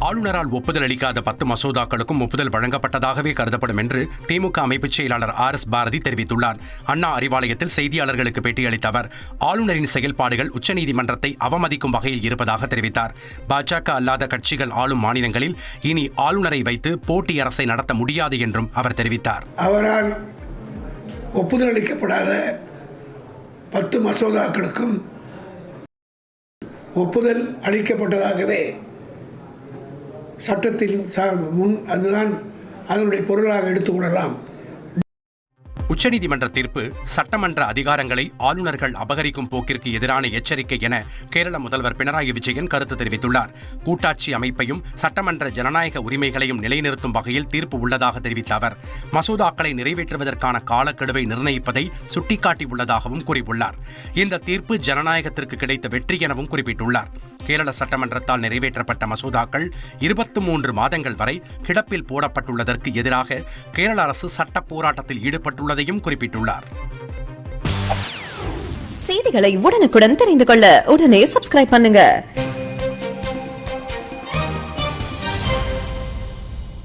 ஆளுநரால் ஒப்புதல் அளிக்காத 10 மசோதாக்களுக்கும் ஒப்புதல் வழங்கப்பட்டதாகவே கருதப்படும் என்று திமுக அமைப்புச் செயலாளர் RS பாரதி தெரிவித்துள்ளார். அண்ணா அறிவாலயத்தில் செய்தியாளர்களுக்கு பேட்டியளித்த அவர், ஆளுநரின் செயல்பாடுகள் உச்சநீதிமன்றத்தை அவமதிக்கும் வகையில் இருப்பதாக தெரிவித்தார். பாஜக அல்லாத கட்சிகள் ஆளும் மாநிலங்களில் இனி ஆளுநரை வைத்து போட்டி அரசை நடத்த முடியாது என்றும் அவர் தெரிவித்தார். அவரால் ஒப்புதல் அளிக்கப்படாத 10 மசோதாக்களுக்கும் ஒப்புதல் அளிக்கப்பட்டதாகவே சட்டத்தில் முன் அதுதான் அதனுடைய பொருளாக எடுத்துக்கொள்ளலாம். உச்சநீதிமன்ற தீர்ப்பு சட்டமன்ற அதிகாரங்களை ஆளுநர்கள் அபகரிக்கும் போக்கிற்கு எதிரான எச்சரிக்கை என கேரள முதல்வர் பினராயி விஜயன் கருத்து தெரிவித்துள்ளார். கூட்டாட்சி அமைப்பையும் சட்டமன்ற ஜனநாயக உரிமைகளையும் நிலைநிறுத்தும் வகையில் தீர்ப்பு உள்ளதாக தெரிவித்த அவர், மசோதாக்களை நிறைவேற்றுவதற்கான காலக்கெடுவை நிர்ணயிப்பதை சுட்டிக்காட்டியுள்ளதாகவும் கூறியுள்ளார். இந்த தீர்ப்பு ஜனநாயகத்திற்கு கிடைத்த வெற்றி எனவும் குறிப்பிட்டுள்ளார். கேரள சட்டமன்றத்தால் நிறைவேற்றப்பட்ட மசோதாக்கள் 23 மாதங்கள் வரை கிடப்பில் போடப்பட்டுள்ளதற்கு எதிராக கேரள அரசு சட்ட போராட்டத்தில் ஈடுபட்டுள்ளதையும் குறிப்பிட்டுள்ளார். செய்திகளை உடனுக்குடன் தெரிந்து கொள்ள உடனே சப்ஸ்கிரைப் பண்ணுங்க.